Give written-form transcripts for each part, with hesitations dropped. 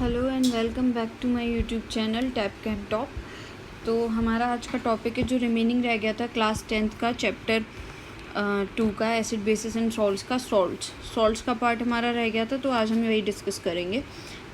Hello and welcome back to my YouTube channel tap can top. तो हमारा आज का टॉपिक है जो रिमेनिंग रह गया था क्लास 10th का चैप्टर 2 का एसिड बेसिस एंड सॉल्ट्स का सॉल्ट्स का पार्ट हमारा रह गया था, तो आज हम वही डिस्कस करेंगे।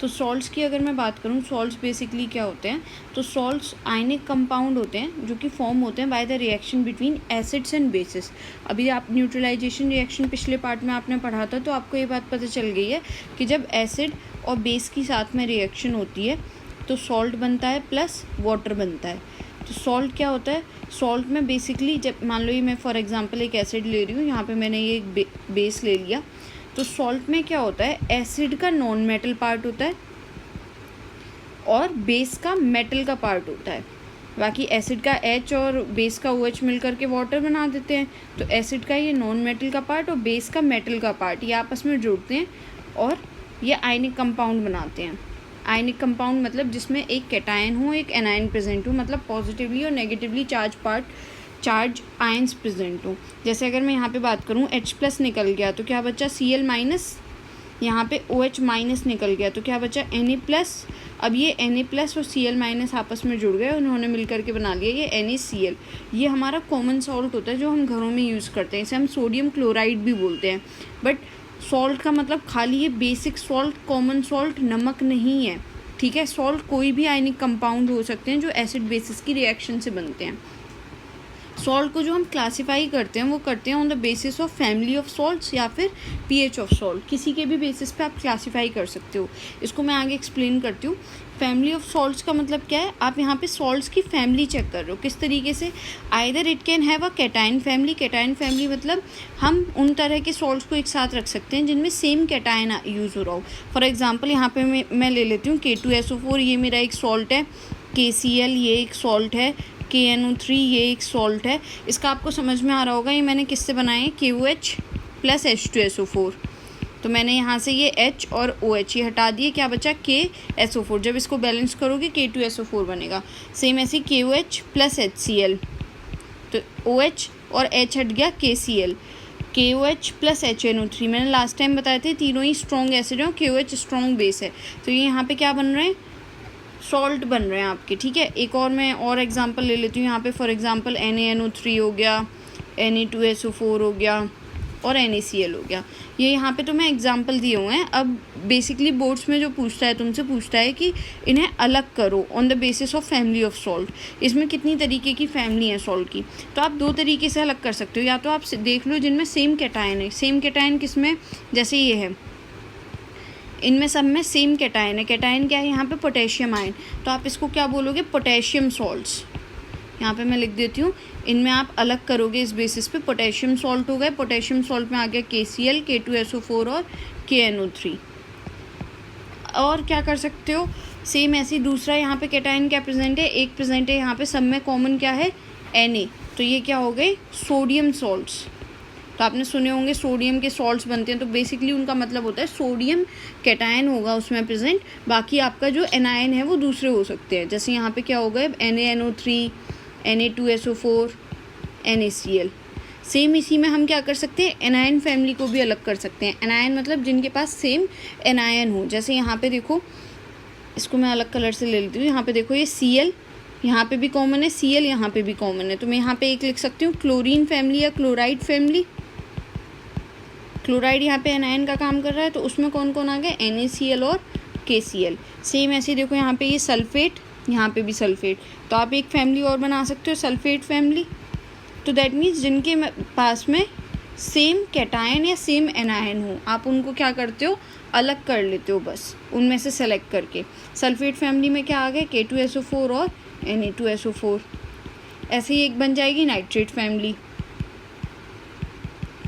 तो सॉल्ट्स की अगर मैं बात करूँ, सॉल्ट्स बेसिकली क्या होते हैं? तो सॉल्ट्स आयनिक कंपाउंड होते हैं जो कि फॉर्म होते हैं by the reaction between acids and bases. अभी आप न्यूट्रलाइजेशन रिएक्शन पिछले पार्ट में आपने पढ़ा था, तो आपको ये बात पता चल गई है कि जब एसिड और बेस की साथ में रिएक्शन होती है तो सॉल्ट बनता है प्लस वाटर बनता है। तो सॉल्ट क्या होता है? सॉल्ट में बेसिकली जब मान लो ये मैं फॉर एग्जांपल एक एसिड ले रही हूँ, यहाँ पे मैंने ये एक बेस ले लिया, तो सॉल्ट में क्या होता है? एसिड का नॉन मेटल पार्ट होता है और बेस का मेटल का पार्ट होता है। बाकी एसिड का H और बेस का OH मिल करके वाटर बना देते हैं। तो एसिड का ये नॉन मेटल का पार्ट और बेस का मेटल का पार्ट ये आपस में जुड़ते हैं और ये आयनिक कंपाउंड बनाते हैं। आयनिक कंपाउंड मतलब जिसमें एक कैटायन हो, एक एनायन प्रेजेंट हो, मतलब पॉजिटिवली और नेगेटिवली चार्ज आयंस प्रेजेंट हो। जैसे अगर मैं यहाँ पे बात करूँ, H+ निकल गया तो क्या बचा? Cl-, यहाँ पे OH- निकल गया तो क्या बचा? Na+। अब ये Na+ और Cl- आपस में जुड़ गए, उन्होंने मिलकर के बना लिया ये NaCl। ये हमारा कॉमन सॉल्ट होता है जो हम घरों में यूज़ करते हैं, इसे हम सोडियम क्लोराइड भी बोलते हैं। बट सॉल्ट का मतलब खाली ये बेसिक सॉल्ट, कॉमन सॉल्ट, नमक नहीं है, ठीक है। सॉल्ट कोई भी आयनिक कंपाउंड हो सकते हैं जो एसिड बेसिस की रिएक्शन से बनते हैं। सॉल्ट को जो हम क्लासीफाई करते हैं वो करते हैं on the basis of family of salts या फिर पीएच ऑफ सॉल्ट, किसी के भी बेसिस पे आप क्लासीफाई कर सकते हो। इसको मैं आगे एक्सप्लेन करती हूँ। फैमिली ऑफ सॉल्ट्स का मतलब क्या है? आप यहाँ पे सॉल्ट्स की फैमिली चेक कर रहे हो, किस तरीके से? Either it can have a cation family. Cation family मतलब हम उन तरह के सॉल्ट्स को एक साथ रख सकते हैं जिनमें सेम कैटायन यूज़ हो रहा हो। फॉर एग्जाम्पल यहाँ पे मैं ले लेती हूँ K2SO4, ये मेरा एक सॉल्ट है। KCl ये एक सॉल्ट है। KNO3 ये एक सॉल्ट है। इसका आपको समझ में आ रहा होगा, ये मैंने किससे बनाए हैं? KOH + H2SO4। तो मैंने यहाँ से ये H और OH ये हटा दिए, क्या बचा? KSO4। जब इसको बैलेंस करोगे K2SO4 बनेगा। सेम ऐसे KOH + HCl, तो OH और H हट गया, KCl। KOH + HNO3 मैंने लास्ट टाइम बताए थे, तीनों ही स्ट्रॉन्ग एसिड हैं और KOH स्ट्रॉन्ग बेस है। तो ये यहाँ पे क्या बन रहे हैं? सॉल्ट बन रहे हैं आपके, ठीक है। एक और मैं और एग्जांपल ले लेती हूँ यहाँ पे। फॉर एग्जांपल NaNO3 हो गया, Na2SO4 हो गया और NaCl हो गया। ये यहाँ पे तो मैं एग्जांपल दिए हुए हैं। अब बेसिकली बोर्ड्स में जो पूछता है, तुमसे पूछता है कि इन्हें अलग करो on the basis of family of salt. इसमें कितनी तरीके की फैमिली है सॉल्ट की? तो आप दो तरीके से अलग कर सकते हो। या तो आप देख लो जिनमें सेम कैटायन है। सेम कैटायन किस में? जैसे ये है, इनमें सब में सेम कैटायन है। कैटायन क्या है यहाँ पे? Potassium ion. तो आप इसको क्या बोलोगे? Potassium salts. यहाँ पे मैं लिख देती हूँ, इनमें आप अलग करोगे इस बेसिस पे। पोटेशियम सॉल्ट हो गए। पोटेशियम सॉल्ट में आ गया KCl, K2SO4 और KNO3। और क्या कर सकते हो? सेम ऐसे दूसरा यहाँ पे कैटायन क्या प्रेजेंट है? एक प्रेजेंट है यहाँ पे, सब में कॉमन क्या है? Na। तो ये क्या हो गए? Sodium salts. तो आपने सुने होंगे सोडियम के सॉल्ट्स बनते हैं, तो बेसिकली उनका मतलब होता है सोडियम कैटायन होगा उसमें प्रेजेंट, बाकी आपका जो एनायन है वो दूसरे हो सकते हैं। जैसे यहाँ पे क्या हो गए? NaNO3, Na2SO4, NaCl। सेम इसी में हम क्या कर सकते हैं? एनायन फैमिली को भी अलग कर सकते हैं। एनायन मतलब जिनके पास सेम एनायन हो। जैसे यहाँ पे देखो, इसको मैं अलग कलर से ले लेती हूँ। यहाँ पे देखो, ये Cl यहाँ पे भी कॉमन है, Cl यहाँ पे भी कॉमन है। तो मैं यहाँ पे एक लिख सकती हूँ क्लोरीन फैमिली या क्लोराइड फैमिली। क्लोराइड यहाँ पे एनायन का काम कर रहा है, तो उसमें कौन कौन आ गए? NaCl और KCl। सेम ऐसे देखो, यहाँ पे ये सल्फेट, यहाँ पे भी सल्फेट। तो आप एक फैमिली और बना सकते हो, सल्फेट फैमिली। तो दैट मीन्स जिनके पास में सेम कैटायन या सेम एनायन हो, आप उनको क्या करते हो? अलग कर लेते हो, बस उनमें से सेलेक्ट करके। सल्फेट फैमिली में क्या आ गए? K2SO4 और Na2SO4। ऐसे ही एक बन जाएगी नाइट्रेट फैमिली।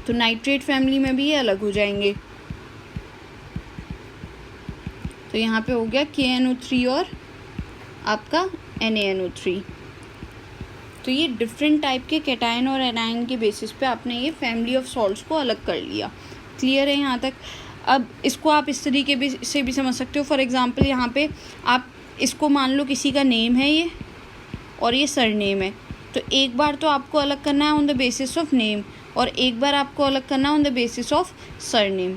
तो नाइट्रेट फैमिली में भी ये अलग हो जाएंगे। तो यहाँ पे हो गया KNO3 और आपका NaNO3। तो ये डिफरेंट टाइप के कैटायन और एनायन के बेसिस पे आपने ये फैमिली ऑफ सॉल्ट्स को अलग कर लिया। क्लियर है यहाँ तक? अब इसको आप इस तरीके से भी समझ सकते हो। फॉर एग्जांपल यहाँ पे आप इसको मान लो किसी का नेम है ये और ये सरनेम है, तो एक बार तो आपको अलग करना है on the basis of name और एक बार आपको अलग करना है on the basis of surname.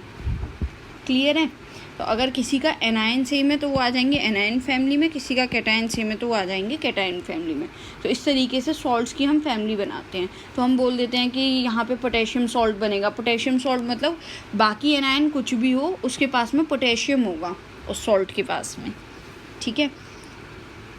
Clear है? तो अगर किसी का एनायन सेम है तो वो आ जाएंगे एनायन फैमिली में, किसी का कैटायन सेम है तो वो आ जाएंगे कैटायन फैमिली में। तो इस तरीके से सॉल्ट्स की हम फैमिली बनाते हैं। तो हम बोल देते हैं कि यहाँ पे पोटेशियम सॉल्ट बनेगा। पोटेशियम सॉल्ट मतलब बाकी एनायन कुछ भी हो उसके पास में पोटेशियम होगा उस सॉल्ट के पास में, ठीक है।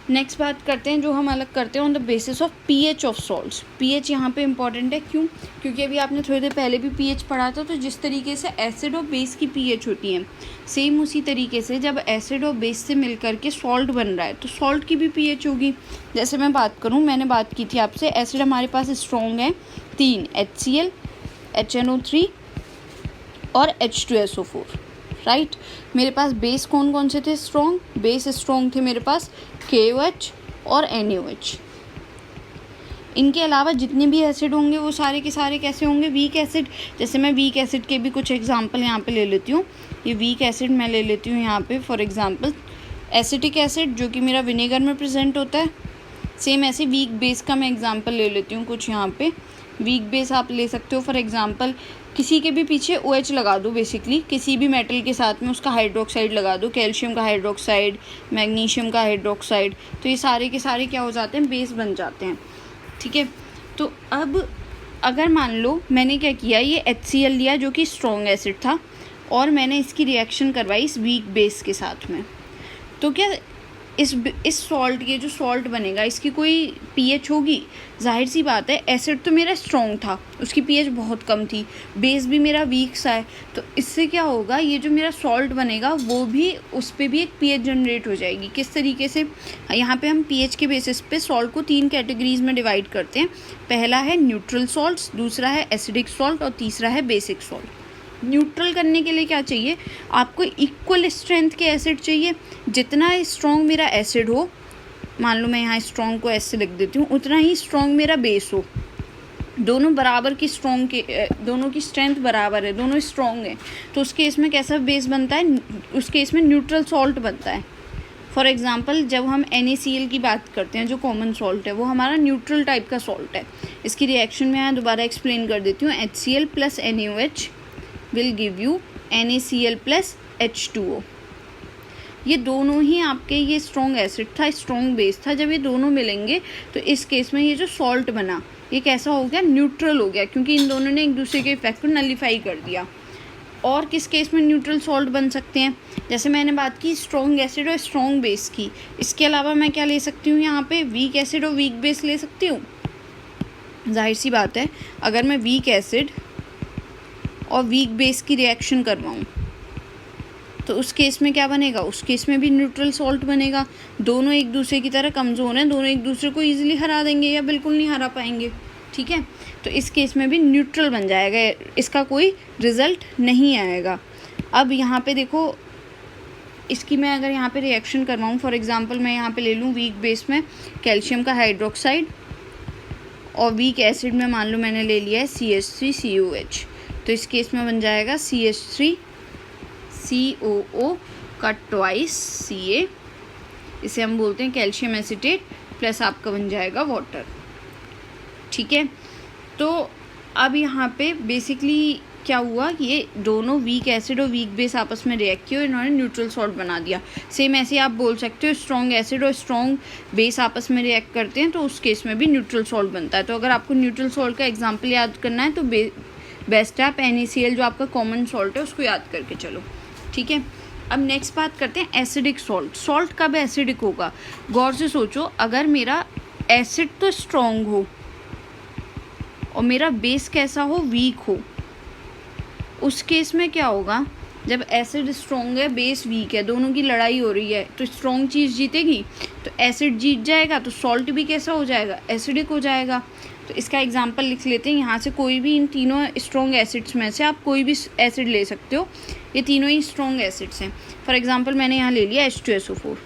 नेक्स्ट बात करते हैं जो हम अलग करते हैं on the basis of pH of salts. PH यहाँ पे इंपॉर्टेंट है, क्यों? क्योंकि अभी आपने थोड़ी देर पहले भी पीएच पढ़ा था। तो जिस तरीके से एसिड और बेस की पीएच होती है, सेम उसी तरीके से जब एसिड और बेस से मिल करके सॉल्ट बन रहा है तो सॉल्ट की भी पीएच होगी। जैसे मैं बात करूँ, मैंने बात की थी आपसे, एसिड हमारे पास स्ट्रॉन्ग है 3, HCl, HNO3 और H2SO4, राइट। मेरे पास बेस कौन कौन से थे स्ट्रॉन्ग? बेस स्ट्रॉन्ग थे मेरे पास KOH और NaOH। इनके अलावा जितने भी एसिड होंगे वो सारे के सारे कैसे होंगे? Weak acid. जैसे मैं वीक एसिड के भी कुछ एग्जांपल यहाँ पे ले लेती हूँ। ये वीक एसिड मैं ले लेती हूँ यहाँ पे, फॉर एग्जांपल एसिटिक एसिड जो कि मेरा विनेगर में प्रेजेंट होता है। सेम ऐसे वीक बेस का मैं एग्जांपल ले लेती हूँ कुछ यहाँ पे। वीक बेस आप ले सकते हो फॉर एग्जांपल किसी के भी पीछे OH लगा दो, बेसिकली किसी भी मेटल के साथ में उसका हाइड्रोक्साइड लगा दो, कैल्शियम का हाइड्रोक्साइड, मैग्नीशियम का हाइड्रोक्साइड, तो ये सारे के सारे क्या हो जाते हैं? बेस बन जाते हैं, ठीक है। तो अब अगर मान लो मैंने क्या किया, ये HCl लिया जो कि स्ट्रॉन्ग एसिड था और मैंने इसकी रिएक्शन करवाई इस वीक बेस के साथ में, तो क्या इस सॉल्ट, ये जो सॉल्ट बनेगा इसकी कोई पीएच होगी? जाहिर सी बात है, एसिड तो मेरा स्ट्रॉन्ग था, उसकी पीएच बहुत कम थी, बेस भी मेरा वीक सा है, तो इससे क्या होगा, ये जो मेरा सॉल्ट बनेगा वो भी, उस पर भी एक पीएच जनरेट हो जाएगी। किस तरीके से? यहाँ पे हम पीएच के बेसिस पे सॉल्ट को 3 कैटेगरीज में डिवाइड करते हैं। पहला है न्यूट्रल सॉल्ट्स, दूसरा है एसिडिक सॉल्ट और तीसरा है बेसिक सॉल्ट। न्यूट्रल करने के लिए क्या चाहिए आपको? इक्वल स्ट्रेंथ के एसिड चाहिए। जितना स्ट्रॉन्ग मेरा एसिड हो, मान लो मैं यहाँ स्ट्रॉन्ग को ऐसे लिख देती हूँ, उतना ही स्ट्रॉन्ग मेरा बेस हो। दोनों बराबर की स्ट्रॉन्ग के, दोनों की स्ट्रेंथ बराबर है, दोनों स्ट्रॉन्ग है, तो उस केस में कैसा बेस बनता है? उस केस में न्यूट्रल सॉल्ट बनता है। फॉर एग्जांपल जब हम NaCl की बात करते हैं जो कॉमन सॉल्ट है, वो हमारा न्यूट्रल टाइप का सॉल्ट है। इसकी रिएक्शन में यहाँ दोबारा एक्सप्लेन कर देती हूँ। HCl plus NaOH will give you NaCl plus H2O। ये दोनों ही आपके, ये स्ट्रॉन्ग एसिड था, स्ट्रॉन्ग बेस था, जब ये दोनों मिलेंगे तो इस केस में ये जो सॉल्ट बना ये कैसा हो गया? न्यूट्रल हो गया, क्योंकि इन दोनों ने एक दूसरे के इफेक्ट को नलीफाई कर दिया। और किस केस में न्यूट्रल सॉल्ट बन सकते हैं? जैसे मैंने बात की स्ट्रॉन्ग एसिड और स्ट्रॉन्ग बेस की, इसके अलावा मैं क्या ले सकती हूँ यहाँ पे? वीक एसिड और वीक बेस ले सकती हूँ। जाहिर सी बात है, अगर मैं वीक एसिड और वीक बेस की रिएक्शन करवाऊँ तो उस केस में क्या बनेगा? उस केस में भी न्यूट्रल सॉल्ट बनेगा। दोनों एक दूसरे की तरह कमज़ोर हैं, दोनों एक दूसरे को ईजिली हरा देंगे या बिल्कुल नहीं हरा पाएंगे, ठीक है। तो इस केस में भी न्यूट्रल बन जाएगा, इसका कोई रिज़ल्ट नहीं आएगा। अब यहाँ पे देखो, इसकी मैं अगर यहाँ पे रिएक्शन करवाऊँ, फॉर एग्जांपल मैं यहाँ पे ले लूँ वीक बेस में कैल्शियम का हाइड्रोक्साइड और वीक एसिड में मान लो मैंने ले लिया है CH3COH, तो इस केस में बन जाएगा CH3COO का ट्वाइस Ca, इसे हम बोलते हैं कैल्शियम एसिटेट, प्लस आपका बन जाएगा वाटर, ठीक है। तो अब यहाँ पे बेसिकली क्या हुआ कि ये दोनों वीक एसिड और वीक बेस आपस में रिएक्ट किए और इन्होंने न्यूट्रल सॉल्ट बना दिया। सेम ऐसे आप बोल सकते हो स्ट्रॉन्ग एसिड और स्ट्रॉन्ग बेस आपस में रिएक्ट करते हैं तो उस केस में भी न्यूट्रल सॉल्ट बनता है। तो अगर आपको न्यूट्रल सॉल्ट का एग्जाम्पल याद करना है तो बेस्ट है आप NaCl जो आपका कॉमन सॉल्ट है उसको याद करके चलो, ठीक है। अब नेक्स्ट बात करते हैं एसिडिक सॉल्ट। सॉल्ट कब एसिडिक होगा? गौर से सोचो, अगर मेरा एसिड तो स्ट्रॉन्ग हो और मेरा बेस कैसा हो? वीक हो, उस केस में क्या होगा? जब एसिड स्ट्रॉन्ग है बेस वीक है, दोनों की लड़ाई हो रही है, तो स्ट्रॉन्ग चीज़ जीतेगी, तो एसिड जीत जाएगा, तो सॉल्ट भी कैसा हो जाएगा? एसिडिक हो जाएगा। तो इसका एग्जांपल लिख लेते हैं। यहाँ से कोई भी इन तीनों स्ट्रॉन्ग एसिड्स में से आप कोई भी एसिड ले सकते हो, ये तीनों ही स्ट्रॉन्ग एसिड्स हैं। फॉर एग्जांपल मैंने यहाँ ले लिया H2SO4,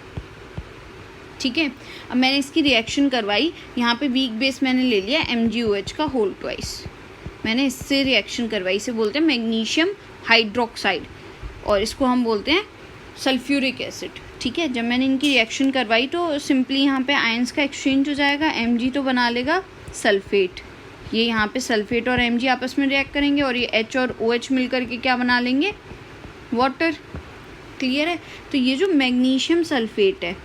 ठीक है। अब मैंने इसकी रिएक्शन करवाई, यहाँ पे वीक बेस मैंने ले लिया MgOH का होल ट्वाइस, मैंने इससे रिएक्शन करवाई, इसे बोलते हैं मैग्नीशियम हाइड्रोक्साइड और इसको हम बोलते हैं सल्फ्यूरिक एसिड, ठीक है। जब मैंने इनकी रिएक्शन करवाई तो सिंपली यहाँ पे आयंस का एक्सचेंज हो जाएगा, Mg तो बना लेगा सल्फेट, ये यहाँ पे सल्फेट और Mg आपस में रिएक्ट करेंगे और ये H और OH मिल करके क्या बना लेंगे? वाटर। क्लियर है। तो ये जो मैग्नीशियम सल्फेट है,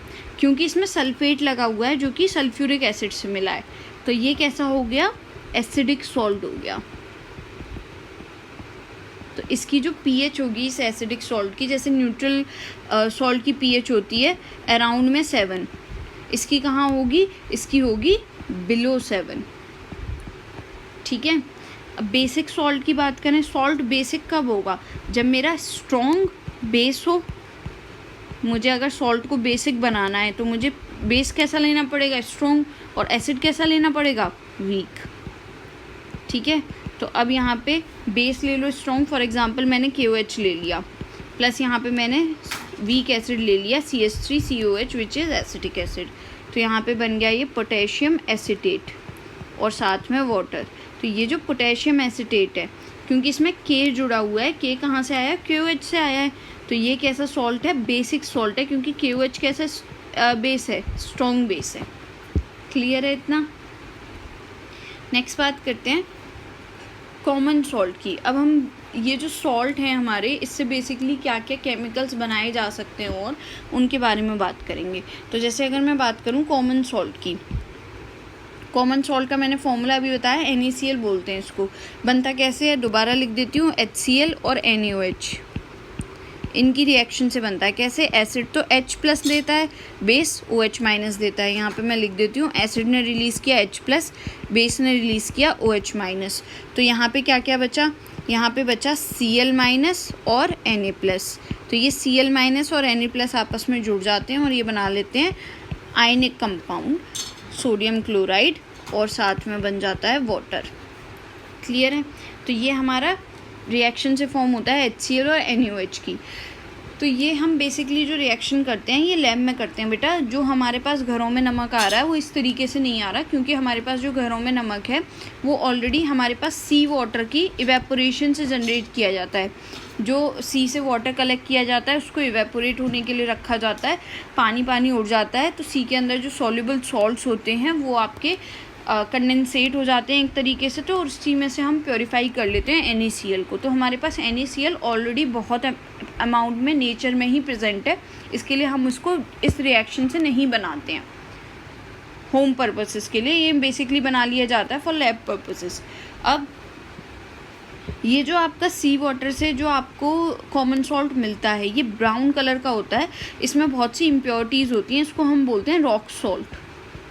क्योंकि इसमें सल्फेट लगा हुआ है जो कि सल्फ्यूरिक एसिड से मिला है, तो ये कैसा हो गया, एसिडिक सॉल्ट हो गया। तो इसकी जो पीएच होगी इस एसिडिक सॉल्ट की, जैसे न्यूट्रल सॉल्ट की पीएच होती है अराउंड में 7, इसकी कहाँ होगी, इसकी होगी बिलो 7। ठीक है। अब बेसिक सॉल्ट की बात करें, सॉल्ट बेसिक कब होगा, जब मेरा स्ट्रॉन्ग बेस हो। मुझे अगर सॉल्ट को बेसिक बनाना है तो मुझे बेस कैसा लेना पड़ेगा, स्ट्रॉन्ग, और एसिड कैसा लेना पड़ेगा, वीक। ठीक है। तो अब यहाँ पे बेस ले लो स्ट्रॉन्ग, फॉर एग्जांपल मैंने KOH ले लिया, प्लस यहाँ पे मैंने वीक एसिड ले लिया CH3COH which is acetic acid. तो यहाँ पे बन गया ये पोटेशियम एसीटेट और साथ में वाटर। तो ये जो पोटेशियम एसीटेट है, क्योंकि इसमें K जुड़ा हुआ है, K कहाँ से आया है, KOH से आया है, तो ये कैसा सॉल्ट है, बेसिक सॉल्ट है, क्योंकि KOH कैसा बेस है, स्ट्रॉन्ग बेस है। क्लियर है इतना। नेक्स्ट बात करते हैं कॉमन सॉल्ट की। अब हम ये जो सॉल्ट हैं हमारे, इससे बेसिकली क्या क्या केमिकल्स बनाए जा सकते हैं और उनके बारे में बात करेंगे। तो जैसे अगर मैं बात करूँ कॉमन सॉल्ट की, कॉमन सॉल्ट का मैंने फॉर्मूला अभी बताया, NaCl बोलते हैं इसको। बनता कैसे है, दोबारा लिख देती हूँ, HCl और NaOH, इनकी रिएक्शन से बनता है। कैसे, एसिड तो H+ देता है, बेस OH- देता है। यहाँ पे मैं लिख देती हूँ, एसिड ने रिलीज़ किया H+, बेस ने रिलीज़ किया OH-। तो यहाँ पे क्या क्या बचा, यहाँ पे बचा Cl- और Na+। तो ये Cl- और Na+ आपस में जुड़ जाते हैं और ये बना लेते हैं आयनिक कंपाउंड सोडियम क्लोराइड, और साथ में बन जाता है वाटर। क्लियर है। तो ये हमारा रिएक्शन से फॉर्म होता है HCl और NaOH की। तो ये हम बेसिकली जो रिएक्शन करते हैं ये लैब में करते हैं बेटा। जो हमारे पास घरों में नमक आ रहा है वो इस तरीके से नहीं आ रहा, क्योंकि हमारे पास जो घरों में नमक है वो ऑलरेडी हमारे पास सी वाटर की इवेपोरेशन से जनरेट किया जाता है। जो सी से वाटर कलेक्ट किया जाता है उसको इवेपोरेट होने के लिए रखा जाता है, पानी पानी उड़ जाता है, तो सी के अंदर जो सॉल्युबल सॉल्ट्स होते हैं वो आपके कंडेंसेट हो जाते हैं एक तरीके से, तो उसी में से हम प्योरीफाई कर लेते हैं NaCl को। तो हमारे पास NaCl ऑलरेडी बहुत अमाउंट में नेचर में ही प्रेजेंट है, इसके लिए हम उसको इस रिएक्शन से नहीं बनाते हैं होम पर्पसेस के लिए, ये बेसिकली बना लिया जाता है फॉर लैब पर्पसेस। अब ये जो आपका सी वाटर से जो आपको कॉमन सॉल्ट मिलता है ये ब्राउन कलर का होता है, इसमें बहुत सी इम्प्योरिटीज़ होती हैं, इसको हम बोलते हैं रॉक सॉल्ट।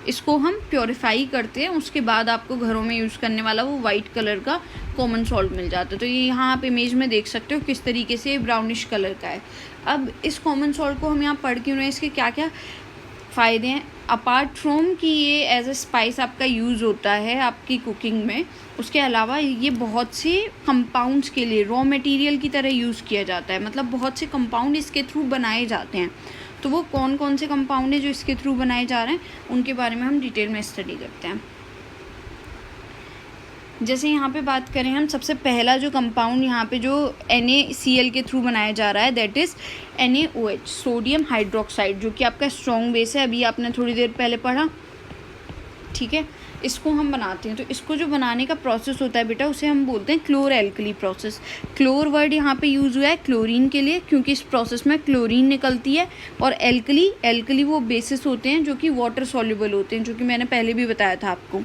इसको हम प्योरीफाई करते हैं, उसके बाद आपको घरों में यूज़ करने वाला वो वाइट कलर का कॉमन सॉल्ट मिल जाता है। तो ये यहाँ आप इमेज में देख सकते हो किस तरीके से ब्राउनिश कलर का है। अब इस कॉमन सॉल्ट को हम यहाँ पढ़ क्यों रहे हैं, इसके क्या क्या फ़ायदे हैं, अपार्ट फ्रॉम कि ये एज ए स्पाइस आपका यूज़ होता है आपकी कुकिंग में, उसके अलावा ये बहुत से कंपाउंड्स के लिए रॉ मटेरियल की तरह यूज़ किया जाता है। मतलब बहुत से कंपाउंड इसके थ्रू बनाए जाते हैं। तो वो कौन कौन से कंपाउंड हैं जो इसके थ्रू बनाए जा रहे हैं उनके बारे में हम डिटेल में स्टडी करते हैं। जैसे यहाँ पे बात करें हम, सबसे पहला जो कंपाउंड यहाँ पे जो NaCl के थ्रू बनाया जा रहा है that is NaOH, sodium hydroxide, जो कि आपका स्ट्रॉन्ग बेस है, अभी आपने थोड़ी देर पहले पढ़ा। ठीक है, इसको हम बनाते हैं। तो इसको जो बनाने का प्रोसेस होता है बेटा उसे हम बोलते हैं क्लोर एल्कली प्रोसेस। क्लोर वर्ड यहाँ पे यूज़ हुआ है क्लोरीन के लिए, क्योंकि इस प्रोसेस में क्लोरीन निकलती है, और एल्कली वो बेसिस होते हैं जो कि वाटर सॉल्युबल होते हैं, जो कि मैंने पहले भी बताया था आपको।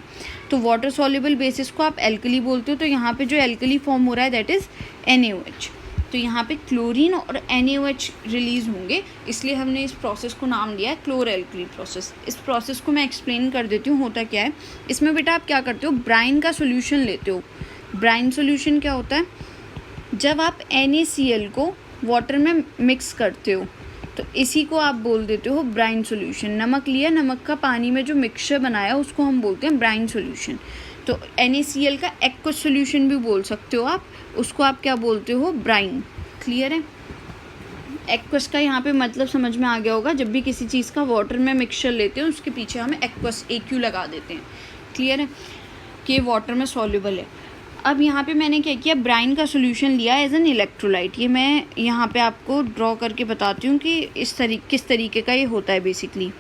तो वाटर सॉल्युबल बेसिस को आप एल्कली बोलते हो। तो यहाँ पे जो एल्कली फॉर्म हो रहा है दैट इज़ NaOH। तो यहाँ पे क्लोरीन और NaOH रिलीज़ होंगे, इसलिए हमने इस प्रोसेस को नाम दिया है क्लोर एल्कली प्रोसेस। इस प्रोसेस को मैं एक्सप्लेन कर देती हूँ होता क्या है। इसमें बेटा आप क्या करते हो, ब्राइन का सोल्यूशन लेते हो। ब्राइन सोल्यूशन क्या होता है, जब आप NaCl को वाटर में मिक्स करते हो तो इसी को आप बोल देते हो ब्राइन सोल्यूशन। नमक लिया, नमक का पानी में जो मिक्सचर बनाया उसको हम बोलते हैं ब्राइन सोल्यूशन। तो NaCl का एक्वस सोल्यूशन भी बोल सकते हो आप, उसको आप क्या बोलते हो, ब्राइन। क्लियर है। एक्वस का यहाँ पे मतलब समझ में आ गया होगा, जब भी किसी चीज़ का वाटर में मिक्सचर लेते हैं उसके पीछे हम एक्वस AQ लगा देते हैं। क्लियर है कि वाटर में सॉल्युबल है। अब यहाँ पे मैंने क्या किया, ब्राइन का सोल्यूशन लिया एज एन इलेक्ट्रोलाइट। ये मैं यहाँ पे आपको ड्रॉ करके बताती हूँ कि किस तरीके का ये होता है। बेसिकली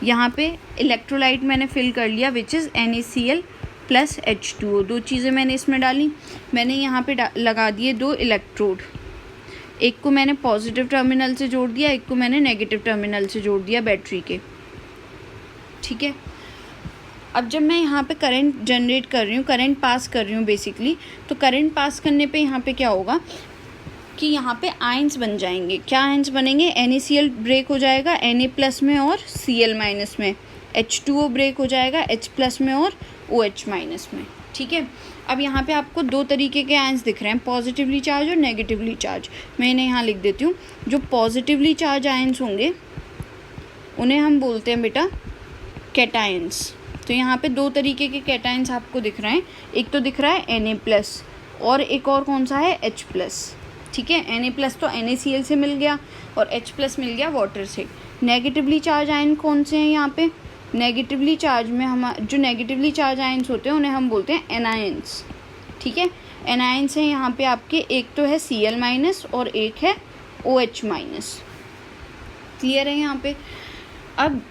यहाँ पे इलेक्ट्रोलाइट मैंने फिल कर लिया which is NaCl plus H2O। दो चीज़ें मैंने इसमें डाली, मैंने यहाँ पे लगा दिए 2 इलेक्ट्रोड। एक को मैंने पॉजिटिव टर्मिनल से जोड़ दिया, एक को मैंने नेगेटिव टर्मिनल से जोड़ दिया बैटरी के, ठीक है। अब जब मैं यहाँ पे करंट जनरेट कर रही हूँ, करंट पास कर रही हूँ बेसिकली, तो करंट पास करने पे यहाँ पे क्या होगा कि यहाँ पे आयंस बन जाएंगे। क्या आयंस बनेंगे? NaCl ब्रेक हो जाएगा Na+ में और Cl- में, H2O ब्रेक हो जाएगा H+ में और OH- में, ठीक है। अब यहाँ पे आपको दो तरीके के आयंस दिख रहे हैं, पॉजिटिवली चार्ज और नेगेटिवली चार्ज। मैं इन्हें यहाँ लिख देती हूँ। जो पॉजिटिवली चार्ज आयंस होंगे उन्हें हम बोलते हैं बेटा कैटायंस। तो यहाँ पे दो तरीके के कैटायंस आपको दिख रहे हैं, एक तो दिख रहा है Na+ और एक और कौन सा है H+, ठीक है। Na+ तो NaCl से मिल गया और H+ मिल गया वाटर से। नेगेटिवली चार्ज आयन कौन से हैं यहाँ पे? नेगेटिवली चार्ज में जो नेगेटिवली चार्ज आयंस होते हैं उन्हें हम बोलते हैं एनायंस, ठीक है। एनायंस हैं यहाँ पे आपके, एक तो है Cl- और एक है OH-। क्लियर है यहाँ पे? अब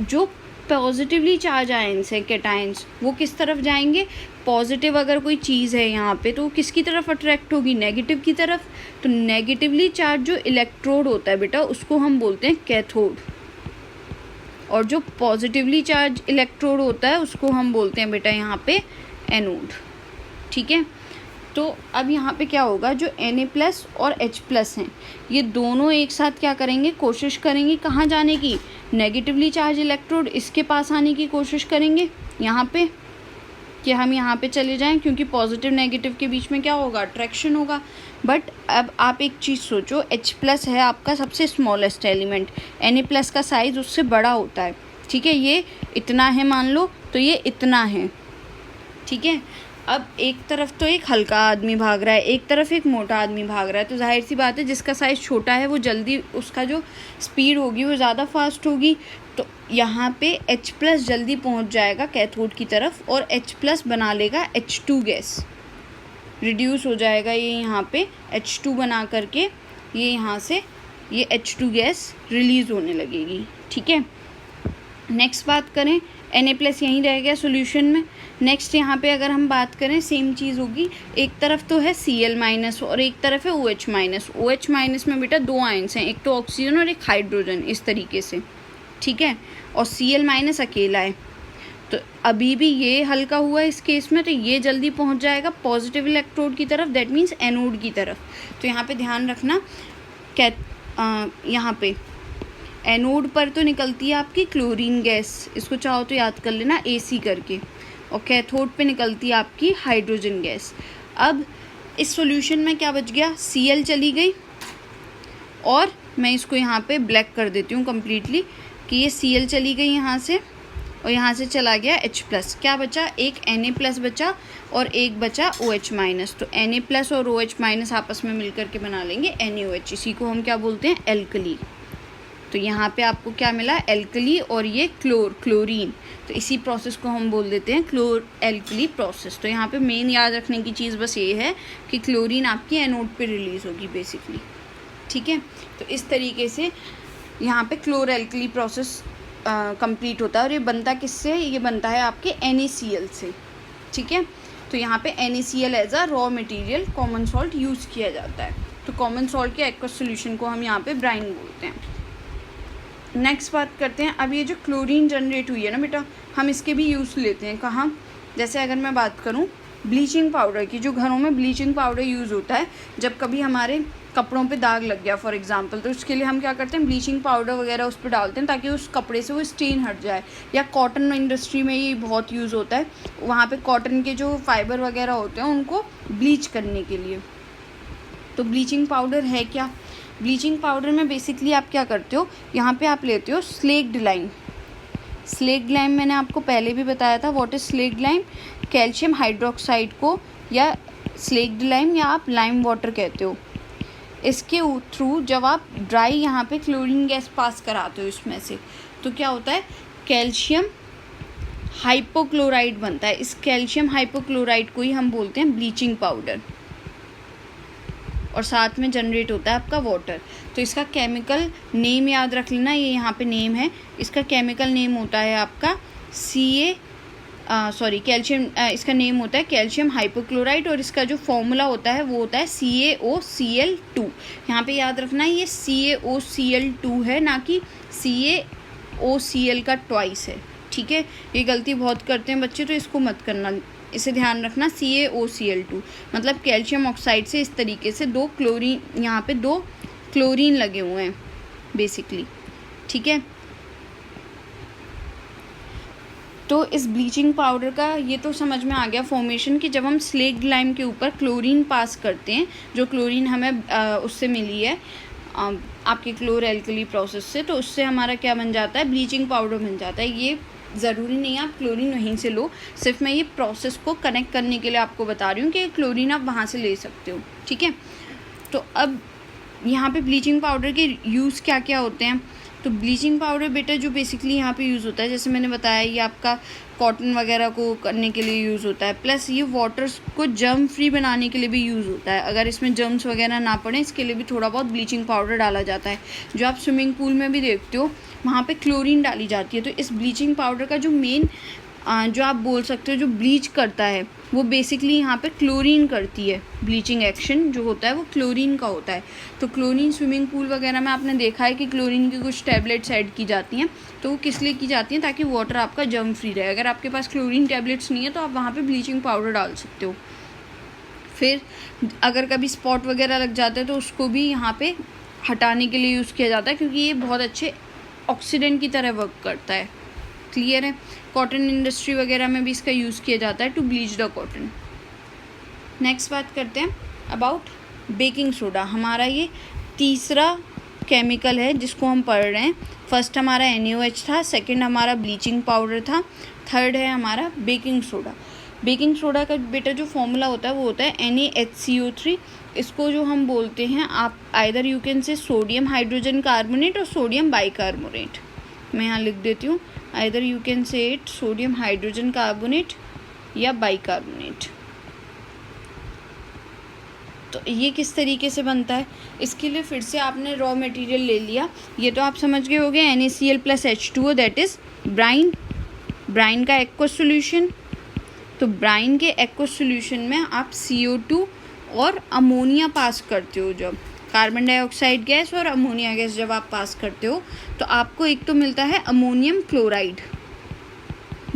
जो पॉजिटिवली चार्ज आयंस है कैटायंस, वो किस तरफ जाएंगे? पॉजिटिव अगर कोई चीज़ है यहाँ पे तो वो किसकी तरफ अट्रैक्ट होगी? नेगेटिव की तरफ। तो नेगेटिवली चार्ज जो इलेक्ट्रोड होता है बेटा उसको हम बोलते हैं कैथोड, और जो पॉजिटिवली चार्ज इलेक्ट्रोड होता है उसको हम बोलते हैं बेटा यहाँ पे एनोड, ठीक है। तो अब यहाँ पे क्या होगा, जो Na+ और H+ हैं ये दोनों एक साथ क्या करेंगे? कोशिश करेंगे कहाँ जाने की? नेगेटिवली चार्ज इलेक्ट्रोड इसके पास आने की कोशिश करेंगे यहाँ पे, कि हम यहाँ पे चले जाएं, क्योंकि पॉजिटिव नेगेटिव के बीच में क्या होगा? अट्रैक्शन होगा। बट अब आप एक चीज़ सोचो, H+ है आपका सबसे स्मॉलेस्ट एलिमेंट, Na+ का साइज़ उससे बड़ा होता है, ठीक है। ये इतना है मान लो, तो ये इतना है, ठीक है। अब एक तरफ तो एक हल्का आदमी भाग रहा है, एक तरफ एक मोटा आदमी भाग रहा है, तो जाहिर सी बात है जिसका साइज़ छोटा है वो जल्दी, उसका जो स्पीड होगी वो ज़्यादा फास्ट होगी। तो यहाँ पे H+ जल्दी पहुँच जाएगा कैथोड की तरफ और H+ बना लेगा H2 गैस, रिड्यूस हो जाएगा ये यहाँ पे H2 बना करके, ये यहाँ से ये H2 गैस रिलीज़ होने लगेगी, ठीक है। नेक्स्ट बात करें, Na+ यहीं रह गया सॉल्यूशन में। नेक्स्ट यहाँ पे अगर हम बात करें सेम चीज़ होगी, एक तरफ तो है Cl- और एक तरफ है OH-। OH- में बेटा दो आयंस हैं, एक तो ऑक्सीजन और एक हाइड्रोजन, इस तरीके से, ठीक है। और Cl- अकेला है, तो अभी भी ये हल्का हुआ है इस केस में, तो ये जल्दी पहुँच जाएगा पॉजिटिव इलेक्ट्रोड की तरफ, दैट मीन्स एनोड की तरफ। तो यहाँ पे ध्यान रखना, यहाँ पे एनोड पर तो निकलती है आपकी क्लोरीन गैस, इसको चाहो तो याद कर लेना AC करके, और कैथोड पे निकलती है आपकी हाइड्रोजन गैस। अब इस सॉल्यूशन में क्या बच गया? Cl चली गई, और मैं इसको यहाँ पे ब्लैक कर देती हूँ कम्प्लीटली, कि ये Cl चली गई यहाँ से, और यहाँ से चला गया H+। क्या बचा? एक Na+ बचा और एक बचा OH-। तो Na+ और OH- आपस में मिलकर के बना लेंगे NaOH, इसी को हम क्या बोलते हैं? एल्कली। तो यहाँ पे आपको क्या मिला? एल्कली, और ये क्लोरीन, तो इसी प्रोसेस को हम बोल देते हैं क्लोर एल्कली प्रोसेस। तो यहाँ पे मेन याद रखने की चीज़ बस ये है कि क्लोरीन आपकी एनोड पे रिलीज़ होगी बेसिकली, ठीक है। तो इस तरीके से यहाँ पे क्लोर एल्कली प्रोसेस कंप्लीट होता है, और ये बनता किससे? ये बनता है आपके NaCl से, ठीक है। तो यहाँ पे NaCl as a raw material common salt use किया जाता है। तो कॉमन सॉल्ट के एक्वस सोल्यूशन को हम यहाँ पे ब्राइन बोलते हैं। नेक्स्ट बात करते हैं, अब ये जो क्लोरीन जनरेट हुई है ना बेटा, हम इसके भी यूज़ लेते हैं कहाँ? जैसे अगर मैं बात करूँ ब्लीचिंग पाउडर की, जो घरों में ब्लीचिंग पाउडर यूज़ होता है जब कभी हमारे कपड़ों पे दाग लग गया फॉर एग्जांपल, तो उसके लिए हम क्या करते हैं? ब्लीचिंग पाउडर वगैरह उस पर डालते हैं ताकि उस कपड़े से वो स्टेन हट जाए। या कॉटन इंडस्ट्री में ये बहुत यूज़ होता है, वहाँ पे कॉटन के जो फाइबर वगैरह होते हैं उनको ब्लीच करने के लिए। तो ब्लीचिंग पाउडर है क्या? ब्लीचिंग पाउडर में बेसिकली आप क्या करते हो, यहाँ पे आप लेते हो स्लेक्ड लाइम। स्लेक्ड लाइम मैंने आपको पहले भी बताया था। What is slaked lime? Calcium hydroxide को या स्लेक्ड लाइम या आप लाइम वाटर कहते हो। इसके थ्रू जब आप ड्राई यहाँ पे क्लोरीन गैस पास कराते हो इसमें से, तो क्या होता है? कैल्शियम हाइपोक्लोराइड बनता है। इस कैल्शियम हाइपोक्लोराइड को ही हम बोलते हैं ब्लीचिंग पाउडर, और साथ में जनरेट होता है आपका वाटर। तो इसका केमिकल नेम याद रख लेना, ये यहाँ पे नेम है, इसका केमिकल नेम होता है आपका सॉरी कैल्शियम, इसका नेम होता है कैल्शियम हाइपोक्लोराइड और इसका जो फॉर्मूला होता है वो होता है CaOCl2। यहाँ पे याद रखना है ये CaOCl2 है, ना कि CaOCl का ट्वाइस है, ठीक है। ये गलती बहुत करते हैं बच्चे, तो इसको मत करना, इसे ध्यान रखना। CaOCl2 मतलब कैल्शियम ऑक्साइड से इस तरीके से दो क्लोरीन, यहाँ पे दो क्लोरीन लगे हुए हैं बेसिकली, ठीक है। तो इस ब्लीचिंग पाउडर का ये तो समझ में आ गया फॉर्मेशन कि जब हम स्लेक्ड लाइम के ऊपर क्लोरीन पास करते हैं, जो क्लोरीन हमें उससे मिली है आपके क्लोर एल्कली प्रोसेस से, तो उससे हमारा क्या बन जाता है, ब्लीचिंग पाउडर बन जाता है। ये ज़रूरी नहीं है आप क्लोरीन वहीं से लो, सिर्फ मैं ये प्रोसेस को कनेक्ट करने के लिए आपको बता रही हूँ कि क्लोरीन आप वहाँ से ले सकते हो, ठीक है। तो अब यहाँ पे ब्लीचिंग पाउडर के यूज़ क्या क्या होते हैं। तो ब्लीचिंग पाउडर बेटा जो बेसिकली यहाँ पे यूज़ होता है, जैसे मैंने बताया, ये आपका कॉटन वगैरह को करने के लिए यूज़ होता है, प्लस ये वाटर को जर्म फ्री बनाने के लिए भी यूज़ होता है। अगर इसमें जर्म्स वगैरह ना पड़े, इसके लिए भी थोड़ा बहुत ब्लीचिंग पाउडर डाला जाता है। जो आप स्विमिंग पूल में भी देखते हो वहाँ पे क्लोरीन डाली जाती है। तो इस ब्लीचिंग पाउडर का जो मेन जो आप बोल सकते हो जो ब्लीच करता है वो बेसिकली यहाँ पे क्लोरीन करती है। ब्लीचिंग एक्शन जो होता है वो क्लोरीन का होता है। तो क्लोरीन स्विमिंग पूल वगैरह में आपने देखा है कि क्लोरीन की कुछ टैबलेट्स ऐड की जाती हैं, तो वो किस लिए की जाती हैं, ताकि वाटर आपका जर्म फ्री रहे। अगर आपके पास क्लोरीन टैबलेट्स नहीं है तो आप वहाँ पे ब्लीचिंग पाउडर डाल सकते हो। फिर अगर कभी स्पॉट वगैरह लग जाते हैं तो उसको भी यहाँ पे हटाने के लिए यूज़ किया जाता है, क्योंकि ये बहुत अच्छे ऑक्सीडेंट की तरह वर्क करता है। क्लियर है। कॉटन इंडस्ट्री वगैरह में भी इसका यूज़ किया जाता है to bleach the cotton. Next बात करते हैं अबाउट बेकिंग सोडा। हमारा ये तीसरा केमिकल है जिसको हम पढ़ रहे हैं। फर्स्ट हमारा NaOH था, सेकंड हमारा ब्लीचिंग पाउडर था, थर्ड है हमारा बेकिंग सोडा। बेकिंग सोडा का बेटा जो फॉर्मूला होता है वो होता है NaHCO3। इसको जो हम बोलते हैं, आप either you can say sodium hydrogen carbonate और सोडियम बाइकार्बोनेट। मैं यहाँ लिख देती हूँ, either you can say it sodium hydrogen carbonate या बाइकार्बोनेट। तो ये किस तरीके से बनता है, इसके लिए फिर से आपने रॉ मटेरियल ले लिया। ये तो आप समझ गए होंगे, NaCl+H2O that is brine. Brine का एक्वस सॉल्यूशन। तो ब्राइन के एक्वस सॉल्यूशन में आप CO2 और अमोनिया पास करते हो। जब कार्बन डाइऑक्साइड गैस और अमोनिया गैस जब आप पास करते हो तो आपको एक तो मिलता है अमोनियम क्लोराइड,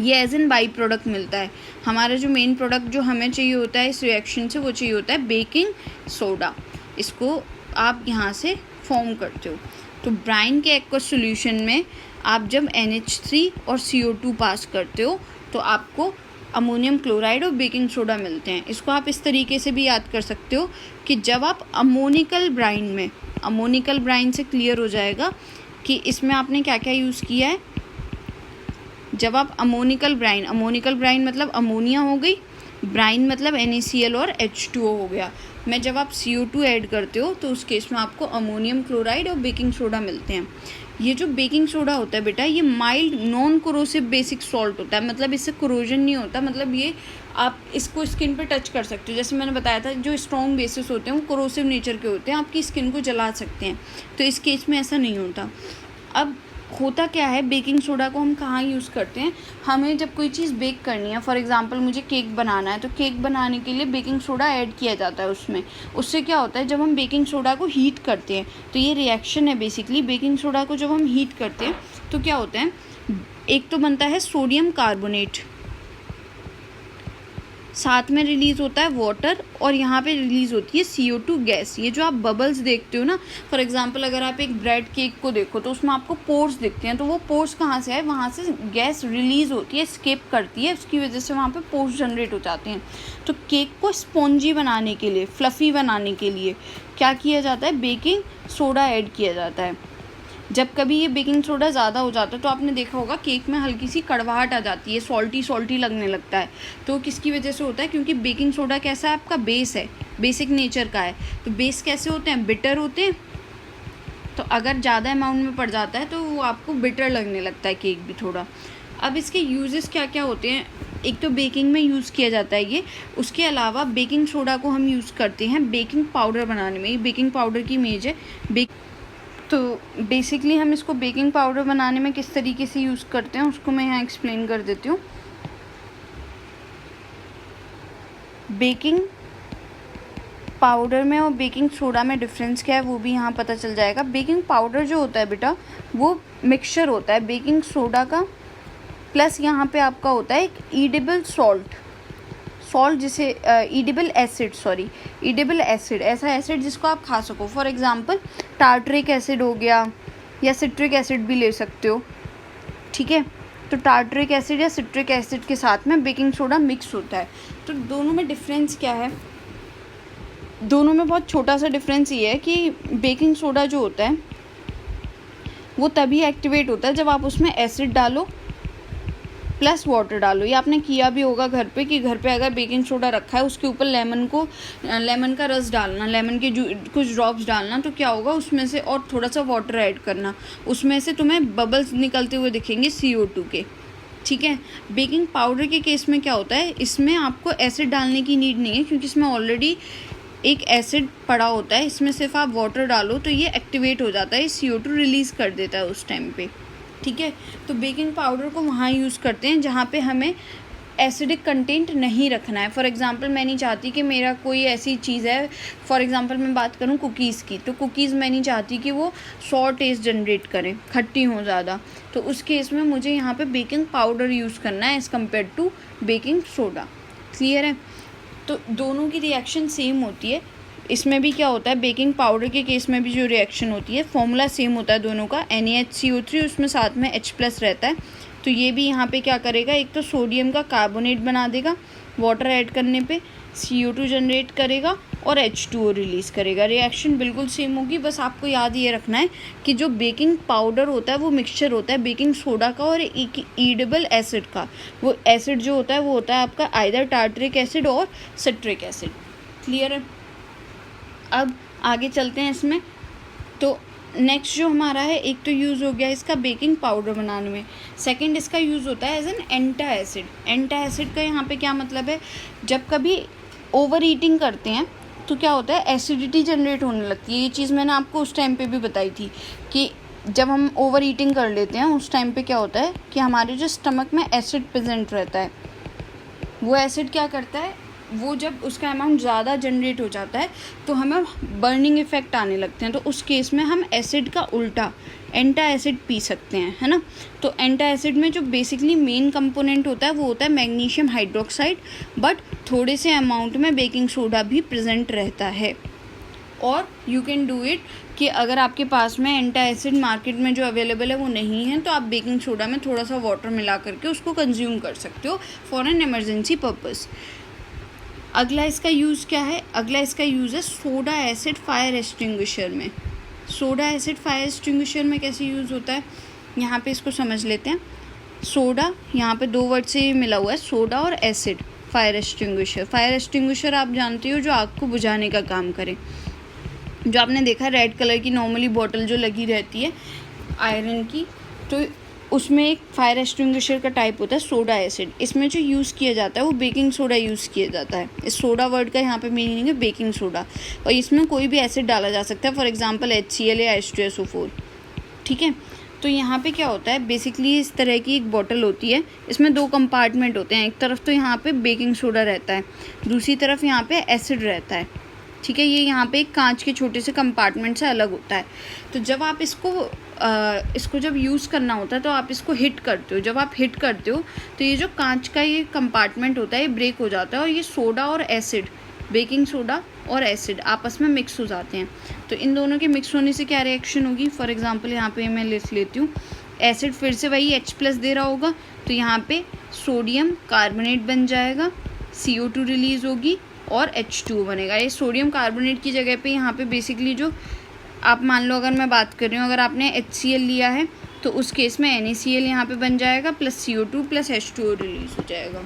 ये एज एन बाई प्रोडक्ट मिलता है। हमारा जो मेन प्रोडक्ट जो हमें चाहिए होता है इस रिएक्शन से, वो चाहिए होता है बेकिंग सोडा। इसको आप यहाँ से फॉर्म करते हो। तो ब्राइन के एक्वस सॉल्यूशन में आप जब NH3 और CO2 पास करते हो तो आपको अमोनियम क्लोराइड और बेकिंग सोडा मिलते हैं। इसको आप इस तरीके से भी याद कर सकते हो कि जब आप अमोनिकल ब्राइन में, अमोनिकल ब्राइन से क्लियर हो जाएगा कि इसमें आपने क्या क्या यूज़ किया है। जब आप अमोनिकल ब्राइन मतलब अमोनिया हो गई, ब्राइन मतलब NaCl और H2O हो गया। मैं जब आप CO2 ऐड करते हो तो उस केस में आपको अमोनियम क्लोराइड और बेकिंग सोडा मिलते हैं। ये जो बेकिंग सोडा होता है बेटा, ये mild non corrosive basic salt होता है, मतलब इससे कोरोजन नहीं होता। मतलब ये आप इसको स्किन पे टच कर सकते हो। जैसे मैंने बताया था, जो स्ट्रॉन्ग बेसिस होते हैं वो कोरोसिव नेचर के होते हैं, आपकी स्किन को जला सकते हैं। तो इस केस में ऐसा नहीं होता। अब होता क्या है, बेकिंग सोडा को हम कहाँ यूज़ करते हैं, हमें जब कोई चीज़ बेक करनी है, फॉर एग्जांपल मुझे केक बनाना है, तो केक बनाने के लिए बेकिंग सोडा ऐड किया जाता है उसमें। उससे क्या होता है, जब हम बेकिंग सोडा को हीट करते हैं, तो ये रिएक्शन है बेसिकली। बेकिंग सोडा को जब हम हीट करते हैं तो क्या होता है, एक तो बनता है सोडियम कार्बोनेट, साथ में रिलीज़ होता है वाटर, और यहाँ पे रिलीज़ होती है CO2 गैस। ये जो आप बबल्स देखते हो ना, फॉर एग्जांपल अगर आप एक ब्रेड केक को देखो तो उसमें आपको पोर्स दिखते हैं, तो वो पोर्स कहाँ से आए, वहाँ से गैस रिलीज़ होती है, स्केप करती है, उसकी वजह से वहाँ पे पोर्स जनरेट हो जाते हैं। तो केक को स्पॉन्जी बनाने के लिए, फ्लफ़ी बनाने के लिए क्या किया जाता है, बेकिंग सोडा ऐड किया जाता है। जब कभी ये बेकिंग सोडा ज़्यादा हो जाता है तो आपने देखा होगा केक में हल्की सी कड़वाहट आ जाती है, सॉल्टी लगने लगता है। तो किसकी वजह से होता है, क्योंकि बेकिंग सोडा कैसा है, आपका बेस है, बेसिक नेचर का है। तो बेस कैसे होते हैं, बिटर होते हैं। तो अगर ज़्यादा अमाउंट में पड़ जाता है तो वो आपको बिटर लगने लगता है केक भी थोड़ा। अब इसके यूजेस क्या क्या होते हैं, एक तो बेकिंग में यूज़ किया जाता है ये। उसके अलावा बेकिंग सोडा को हम यूज़ करते हैं बेकिंग पाउडर बनाने में। ये बेकिंग पाउडर की इमेज है। तो बेसिकली हम इसको बेकिंग पाउडर बनाने में किस तरीके से यूज़ करते हैं उसको मैं यहाँ एक्सप्लेन कर देती हूँ। बेकिंग पाउडर में और बेकिंग सोडा में डिफरेंस क्या है वो भी यहाँ पता चल जाएगा। बेकिंग पाउडर जो होता है बेटा वो मिक्सचर होता है बेकिंग सोडा का, प्लस यहाँ पे आपका होता है एक ईडेबल सॉल्ट जिसे ईडेबल एसिड, ऐसा एसिड जिसको आप खा सको। फॉर एग्जांपल टार्टरिक एसिड हो गया, या सिट्रिक एसिड भी ले सकते हो, ठीक है। तो टार्टरिक एसिड या सिट्रिक एसिड के साथ में बेकिंग सोडा मिक्स होता है। तो दोनों में डिफरेंस क्या है? दोनों में बहुत छोटा सा डिफरेंस ये है कि बेकिंग सोडा जो होता है वो तभी एक्टिवेट होता है जब आप उसमें एसिड डालो प्लस वाटर डालो। ये आपने किया भी होगा घर पे कि घर पे अगर बेकिंग सोडा रखा है उसके ऊपर लेमन का रस डालना, लेमन के कुछ ड्रॉप्स डालना, तो क्या होगा उसमें से, और थोड़ा सा वाटर ऐड करना, उसमें से तुम्हें बबल्स निकलते हुए दिखेंगे CO2 के, ठीक है। बेकिंग पाउडर के केस में क्या होता है, इसमें आपको एसिड डालने की नीड नहीं है क्योंकि इसमें ऑलरेडी एक एसिड पड़ा होता है। इसमें सिर्फ आप वाटर डालो तो ये एक्टिवेट हो जाता है, CO2 रिलीज़ कर देता है उस टाइम पे, ठीक है। तो बेकिंग पाउडर को वहाँ यूज़ करते हैं जहाँ पे हमें एसिडिक कंटेंट नहीं रखना है। फॉर एग्जांपल मैं नहीं चाहती कि मेरा कोई ऐसी चीज़ है, फॉर एग्जांपल मैं बात करूँ कुकीज़ की, तो कुकीज़ मैं नहीं चाहती कि वो सॉर टेस्ट जनरेट करें, खट्टी हों ज़्यादा, तो उस केस में मुझे यहाँ पे बेकिंग पाउडर यूज़ करना है as compare to baking soda. Clear है? तो दोनों की रिएक्शन सेम होती है। इसमें भी क्या होता है, बेकिंग पाउडर के केस में भी जो रिएक्शन होती है फॉर्मूला सेम होता है दोनों का, NaHCO3, उसमें साथ में H+ रहता है। तो ये भी यहाँ पे क्या करेगा, एक तो सोडियम का कार्बोनेट बना देगा, वाटर ऐड करने पे CO2 जनरेट करेगा और H2O रिलीज़ करेगा। रिएक्शन बिल्कुल सेम होगी, बस आपको याद ये रखना है कि जो बेकिंग पाउडर होता है वो मिक्सचर होता है बेकिंग सोडा का और एक ईडेबल एसिड का। वो एसिड जो होता है वो होता है आपका आइदर टार्टरिक एसिड और सिट्रिक एसिड। क्लियर है? अब आगे चलते हैं इसमें। तो नेक्स्ट जो हमारा है, एक तो यूज़ हो गया इसका बेकिंग पाउडर बनाने में, सेकंड इसका यूज़ होता है एज एन एंटा एसिड। एंटा एसिड का यहाँ पे क्या मतलब है, जब कभी ओवर ईटिंग करते हैं तो क्या होता है, एसिडिटी जनरेट होने लगती है। ये चीज़ मैंने आपको उस टाइम पे भी बताई थी कि जब हम ओवर ईटिंग कर लेते हैं उस टाइम पे क्या होता है कि हमारे जो स्टमक में एसिड प्रेजेंट रहता है, वो एसिड क्या करता है, वो जब उसका अमाउंट ज़्यादा जनरेट हो जाता है तो हमें बर्निंग इफ़ेक्ट आने लगते हैं। तो उस केस में हम एसिड का उल्टा एंटा एसिड पी सकते हैं, है ना। तो एंटा एसिड में जो बेसिकली मेन कंपोनेंट होता है वो होता है मैग्नीशियम हाइड्रोक्साइड, बट थोड़े से अमाउंट में बेकिंग सोडा भी प्रेजेंट रहता है। और यू कैन डू इट कि अगर आपके पास में एंटा एसिड मार्केट में जो अवेलेबल है वो नहीं है तो आप बेकिंग सोडा में थोड़ा सा वाटर मिला करके उसको कंज्यूम कर सकते हो फॉर एन इमरजेंसी पर्पज़। अगला इसका यूज़ क्या है, अगला इसका यूज़ है सोडा एसिड फायर एक्सटिंग्विशर में। सोडा एसिड फायर एक्सटिंग्विशर में कैसे यूज़ होता है, यहाँ पे इसको समझ लेते हैं। सोडा, यहाँ पे दो वर्ड से मिला हुआ है, सोडा और acid, fire extinguisher. Fire extinguisher आप जानते हो जो आग को बुझाने का काम करे, जो आपने देखा रेड कलर की नॉर्मली बॉटल जो लगी रहती है आयरन की, तो उसमें एक फायर एक्सटिंग्विशर का टाइप होता है सोडा एसिड। इसमें जो यूज़ किया जाता है वो बेकिंग सोडा यूज़ किया जाता है। इस सोडा वर्ड का यहाँ पे मीनिंग है बेकिंग सोडा, और इसमें कोई भी एसिड डाला जा सकता है, फॉर एग्जांपल HCl या H2SO4, ठीक है। तो यहाँ पे क्या होता है, बेसिकली इस तरह की एक बॉटल होती है, इसमें दो कंपार्टमेंट होते हैं, एक तरफ तो यहाँ पे बेकिंग सोडा रहता है, दूसरी तरफ यहाँ पे एसिड रहता है, ठीक है। ये यहाँ पे एक कांच के छोटे से कंपार्टमेंट से अलग होता है। तो जब आप इसको जब यूज़ करना होता है तो आप इसको हिट करते हो, जब आप हिट करते हो तो ये जो कांच का ये कंपार्टमेंट होता है ये ब्रेक हो जाता है और ये सोडा और एसिड, बेकिंग सोडा और एसिड आपस में मिक्स हो जाते हैं। तो इन दोनों के मिक्स होने से क्या रिएक्शन होगी, फॉर एग्जांपल यहाँ पे मैं लिख लेती हूँ, एसिड फिर से वही H+ दे रहा होगा तो यहाँ पे सोडियम कार्बोनेट बन जाएगा, CO2 रिलीज़ होगी और H2O बनेगा। ये सोडियम कार्बोनेट की जगह पे यहाँ पे बेसिकली जो आप मान लो, अगर मैं बात कर रही हूँ, अगर आपने HCl लिया है तो उस केस में NaCl यहाँ पे बन जाएगा plus CO2 plus H2O release हो जाएगा,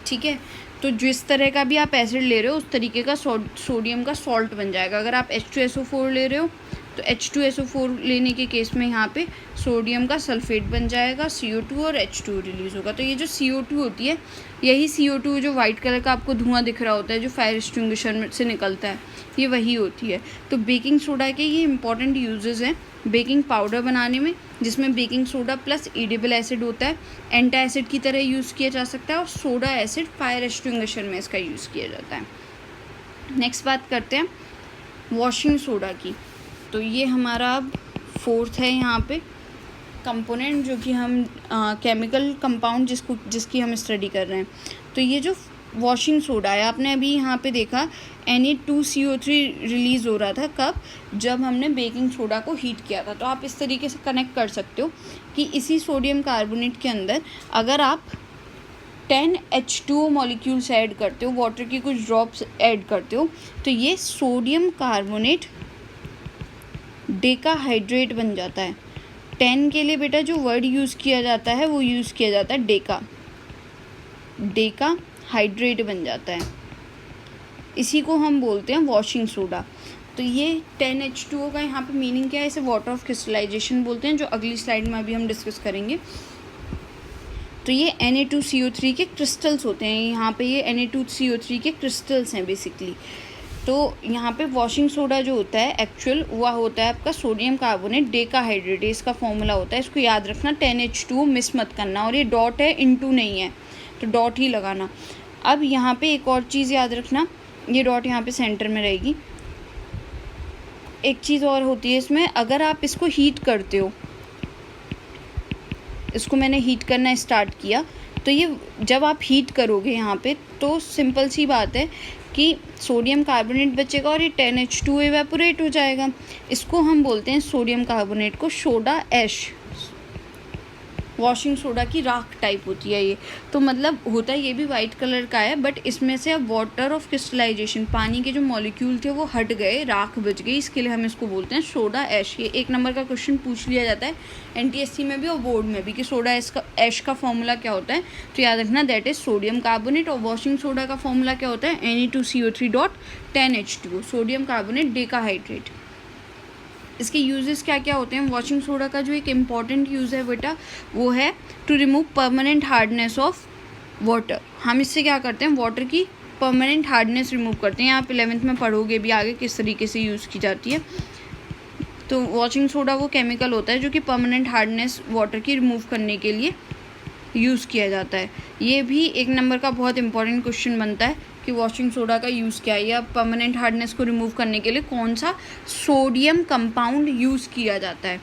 ठीक है। तो जिस तरह का भी आप एसिड ले रहे हो उस तरीके का सोडियम का सॉल्ट बन जाएगा। अगर आप H2SO4 ले रहे हो तो H2SO4 लेने के केस में यहाँ पे सोडियम का सल्फेट बन जाएगा, CO2 और H2O रिलीज़ होगा। तो ये जो CO2 होती है, यही CO2 जो वाइट कलर का आपको धुआं दिख रहा होता है जो फायर एक्सटिंग्विशर से निकलता है, ये वही होती है। तो बेकिंग सोडा के ये इंपॉर्टेंट यूजेस हैं बेकिंग पाउडर बनाने में, जिसमें baking soda plus edible acid होता है, एंटी एसिड की तरह यूज़ किया जा सकता है, और सोडा एसिड फायर एक्सटिंग्विशर में इसका यूज़ किया जाता है। नेक्स्ट बात करते हैं वॉशिंग सोडा की। तो ये हमारा अब फोर्थ है यहाँ पे कंपोनेंट, जो कि हम केमिकल कंपाउंड जिसकी हम स्टडी कर रहे हैं। तो ये जो वॉशिंग सोडा है, आपने अभी यहाँ पे देखा Na2CO3 रिलीज़ हो रहा था, कब? जब हमने बेकिंग सोडा को हीट किया था। तो आप इस तरीके से कनेक्ट कर सकते हो कि इसी सोडियम कार्बोनेट के अंदर अगर आप 10 H2O मॉलिक्यूल्स ऐड करते हो, वाटर की कुछ ड्रॉप्स ऐड करते हो, तो ये सोडियम कार्बोनेट डेकाहाइड्रेट बन जाता है। 10 के लिए बेटा जो वर्ड यूज़ किया जाता है वो यूज़ किया जाता है डेकाहाइड्रेट बन जाता है। इसी को हम बोलते हैं वॉशिंग सोडा। तो ये 10 H2O का यहाँ पे मीनिंग क्या है? इसे वाटर ऑफ क्रिस्टलाइजेशन बोलते हैं, जो अगली स्लाइड में अभी हम डिस्कस करेंगे। तो ये Na2CO3 के क्रिस्टल्स होते हैं, यहाँ पे ये Na2CO3 के क्रिस्टल्स हैं बेसिकली। तो यहाँ पे वॉशिंग सोडा जो होता है एक्चुअल वह होता है आपका सोडियम कार्बोनेट डेकाहाइड्रेट, इसका फॉर्मूला होता है। इसको याद रखना, 10 H2O मिस मत करना, और ये डॉट है, इनटू नहीं है, तो डॉट ही लगाना। अब यहाँ पे एक और चीज़ याद रखना, ये डॉट यहाँ पे सेंटर में रहेगी। एक चीज़ और होती है इसमें, अगर आप इसको हीट करते हो, इसको मैंने हीट करना स्टार्ट किया, तो ये जब आप हीट करोगे यहाँ पे, तो सिंपल सी बात है कि सोडियम कार्बोनेट बचेगा और ये 10 H2O इवेपोरेट हो जाएगा। इसको हम बोलते हैं सोडियम कार्बोनेट को सोडा ऐश, वॉशिंग सोडा की राख टाइप होती है ये। तो मतलब होता है ये भी वाइट कलर का है, बट इसमें से अब वाटर ऑफ क्रिस्टलाइजेशन, पानी के जो मॉलिक्यूल थे वो हट गए, राख बच गई, इसके लिए हम इसको बोलते हैं सोडा ऐश। ये 1 नंबर का क्वेश्चन पूछ लिया जाता है NTSC में भी और बोर्ड में भी कि सोडा ऐश का फॉर्मूला क्या होता है। तो याद रखना, दैट इज सोडियम कार्बोनेट, और वॉशिंग सोडा का फॉर्मूला क्या होता है? Na2CO3.10H2O, sodium carbonate decahydrate. इसके यूजेस क्या क्या होते हैं? वॉशिंग सोडा का जो एक इम्पॉर्टेंट यूज़ है बेटा, वो है to remove permanent hardness of water. हम इससे क्या करते हैं? वाटर की परमानेंट हार्डनेस रिमूव करते हैं। आप 11th में पढ़ोगे भी आगे किस तरीके से यूज़ की जाती है। तो वॉशिंग सोडा वो केमिकल होता है जो कि परमानेंट हार्डनेस वाटर की रिमूव करने के लिए यूज़ किया जाता है। ये भी 1 नंबर का बहुत इंपॉर्टेंट क्वेश्चन बनता है कि वॉशिंग सोडा का यूज़ क्या है, या परमानेंट हार्डनेस को रिमूव करने के लिए कौन सा सोडियम कंपाउंड यूज़ किया जाता है।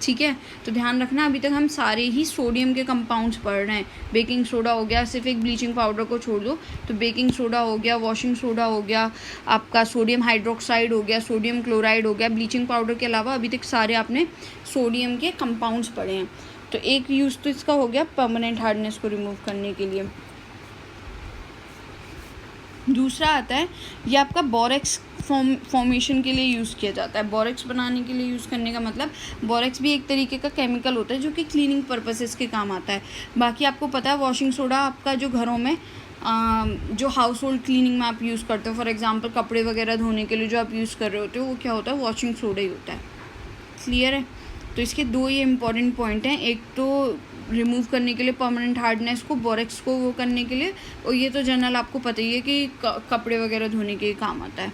ठीक है, तो ध्यान रखना, अभी तक हम सारे ही सोडियम के कंपाउंड्स पढ़ रहे हैं। बेकिंग सोडा हो गया, सिर्फ एक ब्लीचिंग पाउडर को छोड़ दो, तो बेकिंग सोडा हो गया, वॉशिंग सोडा हो गया, आपका सोडियम हाइड्रोक्साइड हो गया, सोडियम क्लोराइड हो गया। ब्लीचिंग पाउडर के अलावा अभी तक सारे आपने सोडियम के कंपाउंड्स पढ़े हैं। तो एक यूज़ तो इसका हो गया परमानेंट हार्डनेस को रिमूव करने के लिए। दूसरा आता है ये आपका बोरेक्स फॉर्मेशन के लिए यूज़ किया जाता है। बोरेक्स बनाने के लिए यूज़ करने का मतलब, बोरेक्स भी एक तरीके का केमिकल होता है जो कि क्लीनिंग पर्पसेस के काम आता है। बाकी आपको पता है वॉशिंग सोडा आपका जो घरों में जो हाउस होल्ड क्लीनिंग में आप यूज़ करते हो, फॉर एग्जांपल कपड़े वगैरह धोने के लिए जो आप यूज़ कर रहे होते हो, वो क्या होता है? वॉशिंग सोडा ही होता है। क्लियर है? तो इसके 2 ये इंपॉर्टेंट पॉइंट हैं, एक तो रिमूव करने के लिए परमानेंट हार्डनेस को, बोरेक्स को वो करने के लिए, और ये तो जनरल आपको पता ही है कि कपड़े वगैरह धोने के काम आता है।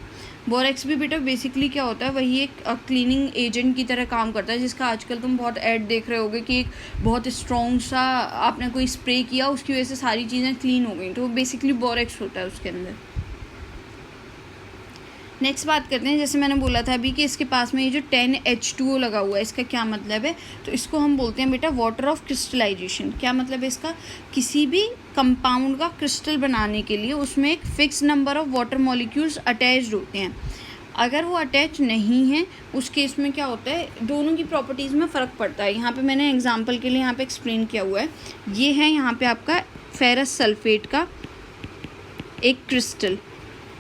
बोरेक्स भी बेटा बेसिकली क्या होता है? वही एक क्लीनिंग एजेंट की तरह काम करता है, जिसका आजकल तुम बहुत ऐड देख रहे होगे कि एक बहुत स्ट्रॉन्ग सा आपने कोई स्प्रे किया, उसकी वजह से सारी चीज़ें क्लीन हो गई, तो वो बेसिकली बोरेक्स होता है उसके अंदर। नेक्स्ट बात करते हैं, जैसे मैंने बोला था अभी कि इसके पास में ये जो 10 H2O लगा हुआ है, इसका क्या मतलब है? तो इसको हम बोलते हैं बेटा वाटर ऑफ क्रिस्टलाइजेशन। क्या मतलब है इसका? किसी भी कंपाउंड का क्रिस्टल बनाने के लिए उसमें एक fix number of water molecules attached होते हैं। अगर वो अटैच नहीं है, उस केस में क्या होता है? दोनों की प्रॉपर्टीज़ में फ़र्क पड़ता है। यहाँ पे मैंने एग्जांपल के लिए यहाँ पे एक्सप्लेन किया हुआ है। ये है यहाँ पे आपका फेरस सल्फेट का एक क्रिस्टल,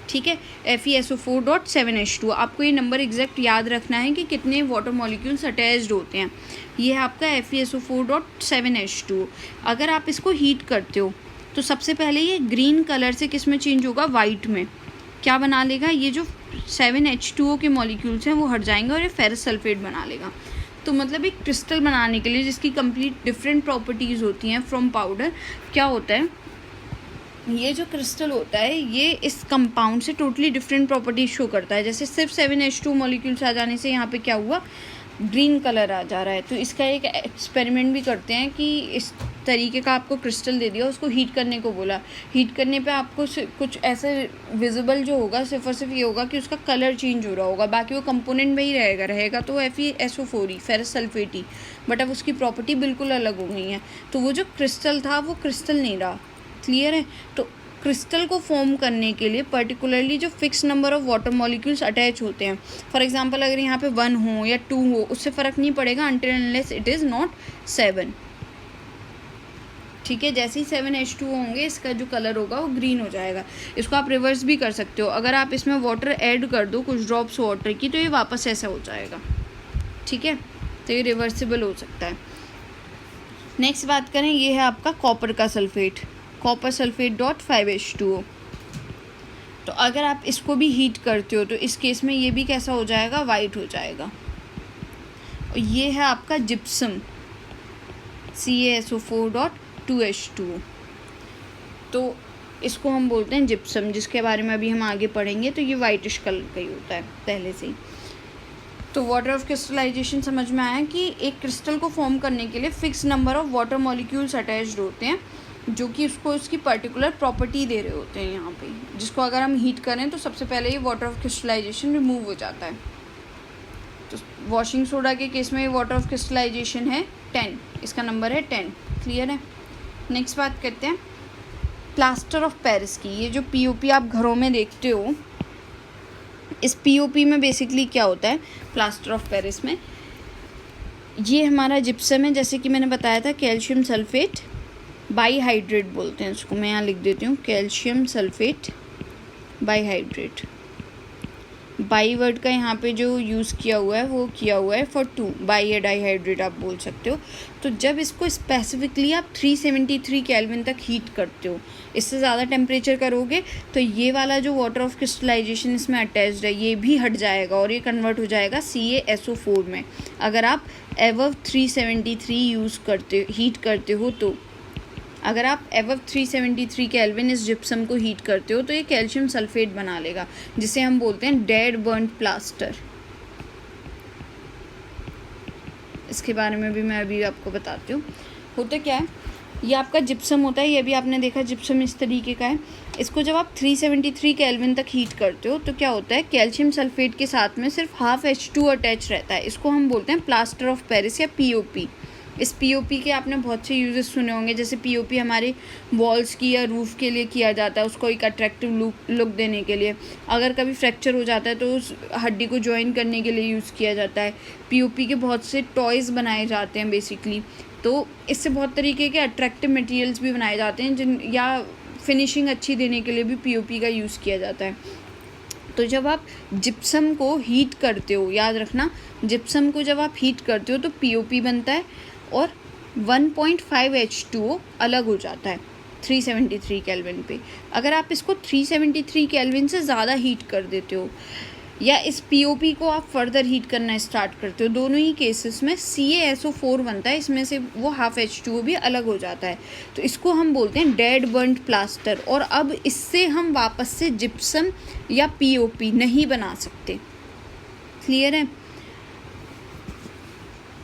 ठीक है, FeSO4.7H2। आपको ये नंबर एग्जैक्ट याद रखना है कि कितने वाटर मॉलिक्यूल्स अटैच्ड होते हैं। ये है आपका FeSO4.7H2। अगर आप इसको हीट करते हो तो सबसे पहले ये ग्रीन कलर से किस में चेंज होगा? वाइट में। क्या बना लेगा? ये जो 7H2O के मॉलिक्यूल्स हैं वो हट जाएंगे और ये फेरस सल्फेट बना लेगा। तो मतलब एक क्रिस्टल बनाने के लिए जिसकी कंप्लीट डिफरेंट प्रॉपर्टीज़ होती हैं फ्रॉम पाउडर, क्या होता है? ये जो क्रिस्टल होता है ये इस कंपाउंड से टोटली डिफरेंट प्रॉपर्टीज शो करता है। जैसे सिर्फ 7H2 मॉलिक्यूल्स आ जाने से यहाँ पे क्या हुआ? ग्रीन कलर आ जा रहा है। तो इसका एक एक्सपेरिमेंट भी करते हैं कि इस तरीके का आपको क्रिस्टल दे दिया, उसको हीट करने को बोला। हीट करने पे आपको कुछ ऐसे विजिबल जो होगा सिर्फ और सिर्फ ये होगा कि उसका कलर चेंज हो रहा होगा, बाकी वो कंपोनेंट में ही रहेगा तो FeSO4 ferrous sulphate he, but अब उसकी प्रॉपर्टी बिल्कुल अलग हो गई है। तो वो जो क्रिस्टल था वो क्रिस्टल नहीं रहा। क्लियर है? तो क्रिस्टल को फॉर्म करने के लिए पर्टिकुलरली जो fix number of water molecules attach होते हैं, फॉर एग्जांपल अगर यहाँ पे 1 हो या 2 हो, उससे फ़र्क नहीं पड़ेगा until unless it is not 7। ठीक है, जैसे ही 7H2 होंगे इसका जो कलर होगा वो ग्रीन हो जाएगा। इसको आप रिवर्स भी कर सकते हो, अगर आप इसमें वाटर ऐड कर दो कुछ ड्रॉप्स वाटर की तो ये वापस ऐसा हो जाएगा। ठीक है, तो ये रिवर्सिबल हो सकता है। नेक्स्ट बात करें, ये है आपका कॉपर का sulphate, copper sulphate dot 5H2O। तो अगर आप इसको भी हीट करते हो तो इस केस में ये भी कैसा हो जाएगा, वाइट हो जाएगा। और ये है आपका जिप्सम, CaSO4 डॉट 2H2O। तो इसको हम बोलते हैं जिप्सम, जिसके बारे में अभी हम आगे पढ़ेंगे। तो ये वाइटिश कलर का ही होता है पहले से ही। तो वाटर ऑफ क्रिस्टलाइजेशन समझ में आया कि एक क्रिस्टल को फॉर्म करने के लिए fix number of water molecules attached होते हैं, जो कि उसको उसकी पर्टिकुलर प्रॉपर्टी दे रहे होते हैं यहाँ पे, जिसको अगर हम हीट करें तो सबसे पहले ये वाटर ऑफ क्रिस्टलाइजेशन रिमूव हो जाता है। तो वॉशिंग सोडा के केस में ये वाटर ऑफ क्रिस्टलाइजेशन है 10, इसका नंबर है 10। क्लियर है? नेक्स्ट बात करते हैं प्लास्टर ऑफ पेरिस की। ये जो POP आप घरों में देखते हो, इस POP में बेसिकली क्या होता है, प्लास्टर ऑफ पेरिस में ये हमारा जिप्सम है, जैसे कि मैंने बताया था, कैल्शियम सल्फेट बाईहाइड्रेट बोलते हैं इसको। मैं यहाँ लिख देती हूँ, कैल्शियम सल्फेट बाईहाइड्रेट। बाई वर्ड का यहाँ पे जो यूज़ किया हुआ है वो किया हुआ है फॉर 2, बाई या डाईहाइड्रेट आप बोल सकते हो। तो जब इसको स्पेसिफिकली आप 373 केल्विन तक हीट करते हो, इससे ज़्यादा टेम्परेचर करोगे तो ये वाला जो वाटर ऑफ क्रिस्टलाइजेशन इसमें अटैच्ड है ये भी हट जाएगा और ये कन्वर्ट हो जाएगा CaSO4 में। अगर आप एबव 373 हीट करते हो तो अगर आप एबव 373 केल्विन इस जिप्सम को हीट करते हो तो ये कैल्शियम सल्फेट बना लेगा, जिसे हम बोलते हैं डेड बर्न्ड प्लास्टर। इसके बारे में भी मैं अभी आपको बताती हूँ। होता क्या है, ये आपका जिप्सम होता है, ये भी आपने देखा जिप्सम इस तरीके का है। इसको जब आप 373 केल्विन तक हीट करते हो तो क्या होता है, कैल्शियम सल्फेट के साथ में सिर्फ हाफ H2 अटैच रहता है। इसको हम बोलते हैं प्लास्टर ऑफ पेरिस या POP। इस POP के आपने बहुत से यूजेस सुने होंगे, जैसे POP हमारे वॉल्स की या रूफ़ के लिए किया जाता है, उसको एक अट्रैक्टिव लुक देने के लिए। अगर कभी फ्रैक्चर हो जाता है तो उस हड्डी को जॉइन करने के लिए यूज़ किया जाता है। POP के बहुत से टॉयज़ बनाए जाते हैं बेसिकली। तो इससे बहुत तरीके के अट्रैक्टिव मटेरियल्स भी बनाए जाते हैं या फिनिशिंग अच्छी देने के लिए भी POP का यूज़ किया जाता है। तो जब आप जिप्सम को हीट करते हो, याद रखना, जिप्सम को जब आप हीट करते हो तो POP बनता है और 1.5 H2O अलग हो जाता है 373 केल्विन पे। अगर आप इसको 373 केल्विन से ज़्यादा हीट कर देते हो या इस POP को आप फर्दर हीट करना स्टार्ट करते हो, दोनों ही केसेस में CaSO4 बनता है, इसमें से वो हाफ H2O भी अलग हो जाता है। तो इसको हम बोलते हैं डेड बर्न्ड प्लास्टर। और अब इससे हम वापस से जिप्सम या POP नहीं बना सकते। क्लियर है?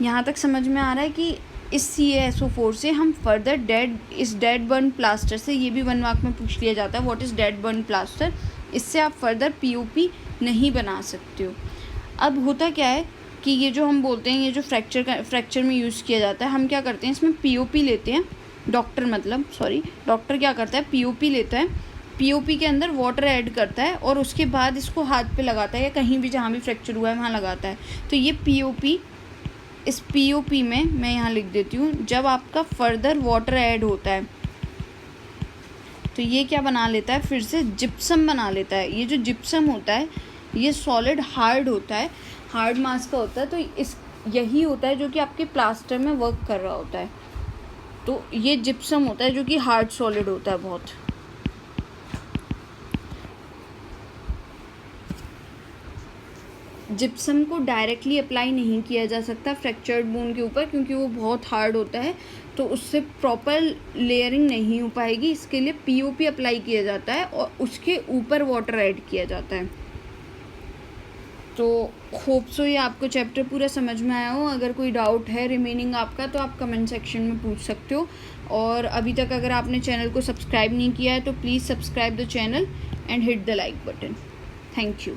यहाँ तक समझ में आ रहा है कि इस CaSO4 से हम फर्दर डेड बर्न प्लास्टर से, ये भी 1 मार्क में पूछ लिया जाता है, what is dead burn plaster, इससे आप फर्दर POP नहीं बना सकते हो। अब होता क्या है कि ये जो हम बोलते हैं, ये जो फ्रैक्चर में यूज़ किया जाता है, हम क्या करते हैं इसमें POP लेते हैं, डॉक्टर क्या करता है, POP लेता है, POP के अंदर वाटर ऐड करता है और उसके बाद इसको हाथ पे लगाता है या कहीं भी जहाँ भी फ्रैक्चर हुआ है वहाँ लगाता है। तो ये POP, इस POP में मैं यहाँ लिख देती हूँ, जब आपका फर्दर वाटर ऐड होता है तो ये क्या बना लेता है, फिर से जिप्सम बना लेता है। ये जो जिप्सम होता है ये सॉलिड हार्ड होता है, हार्ड मास का होता है। तो यही होता है जो कि आपके प्लास्टर में वर्क कर रहा होता है। तो ये जिप्सम होता है जो कि हार्ड सॉलिड होता है बहुत। जिप्सम को डायरेक्टली अप्लाई नहीं किया जा सकता फ्रैक्चर्ड बोन के ऊपर, क्योंकि वो बहुत हार्ड होता है, तो उससे प्रॉपर लेयरिंग नहीं हो पाएगी। इसके लिए POP अप्लाई किया जाता है और उसके ऊपर वाटर ऐड किया जाता है। तो होप सो ये आपको चैप्टर पूरा समझ में आया हो। अगर कोई डाउट है रिमेनिंग आपका तो आप कमेंट सेक्शन में पूछ सकते हो। और अभी तक अगर आपने चैनल को सब्सक्राइब नहीं किया है तो please subscribe the channel and hit the like button. Thank you.